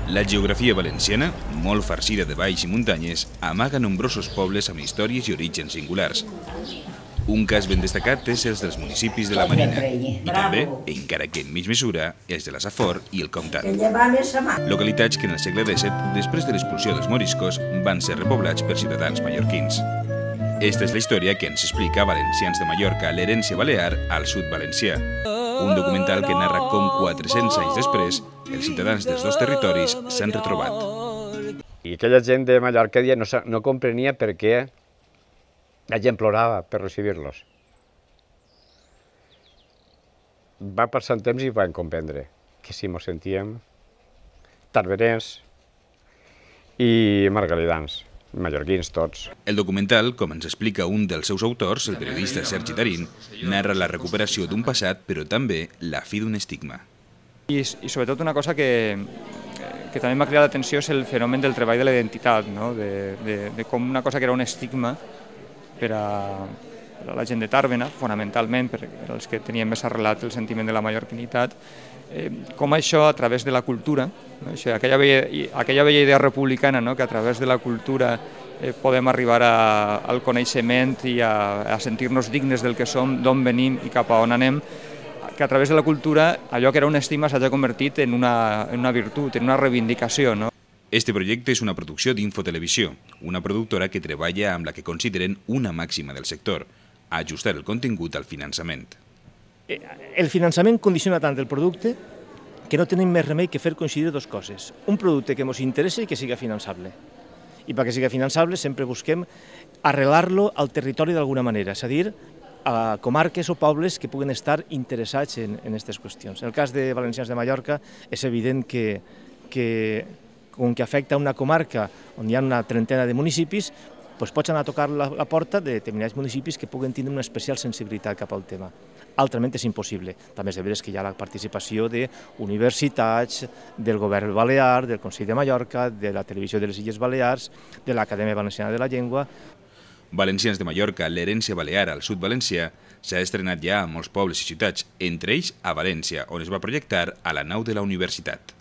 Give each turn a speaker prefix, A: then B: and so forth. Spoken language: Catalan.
A: La geografia valenciana, molt farcida de valls i muntanyes, amaga nombrosos pobles amb històries i orígens singulars. Un cas ben destacat és els dels municipis de la Marina i també, encara que en mig mesura, els de la Safor i el Comtat. Localitats que en el segle XVII, després de l'expulsió dels moriscos, van ser repoblats per ciutadans mallorquins. Esta és la història que ens explica Valencians de Mallorca, l'herència balear al sud valencià. Un documental que narra com 400 anys després els ciutadans dels dos territoris s'han retrobat.
B: I aquella gent de Mallorca no comprenia per què la gent plorava per recibir-los. Va passar un temps i van comprendre que sí, mos sentíem tarberens i margalidans, mallorquins tots.
A: El documental, com ens explica un dels seus autors, el periodista Sergi Tarín, narra la recuperació d'un passat, però també la fi d'un estigma.
C: I sobretot una cosa que també m'ha cridat l'atenció és el fenomen del treball de la identitat, de com una cosa que era un estigma per a la gent de Tàrbena, fonamentalment, per als que tenien més arrelat el sentiment de la mallorquinitat, com això a través de la cultura, aquella vella idea republicana, que a través de la cultura podem arribar al coneixement i a sentir-nos dignes del que som, d'on venim i cap a on anem, que a través de la cultura allò que era un estigma s'ha convertit en una virtut, en una reivindicació.
A: Este projecte és una producció d'Infotelevisió, una productora que treballa amb la que consideren una màxima del sector, ajustar el contingut al finançament.
D: El finançament condiciona tant el producte que no tenim més remei que fer coincidir dues coses. Un producte que ens interessa i que siga finançable. I perquè siga finançable sempre busquem arrelar-lo al territori d'alguna manera, és a dir, a comarques o pobles que puguen estar interessats en aquestes qüestions. En el cas de Valencians de Mallorca és evident que com que afecta una comarca on hi ha una trentena de municipis, pots anar a tocar la porta de determinats municipis que puguen tindre una especial sensibilitat cap al tema. Altrament és impossible. També és de veres que hi ha la participació d'universitats, del govern balear, del Consell de Mallorca, de la Televisió de les Illes Balears, de l'Acadèmia Valenciana de la Llengua.
A: Valencians de Mallorca, l'herència balear al sud valencià, s'ha estrenat ja a molts pobles i ciutats, entre ells a València, on es va projectar a la nau de la universitat.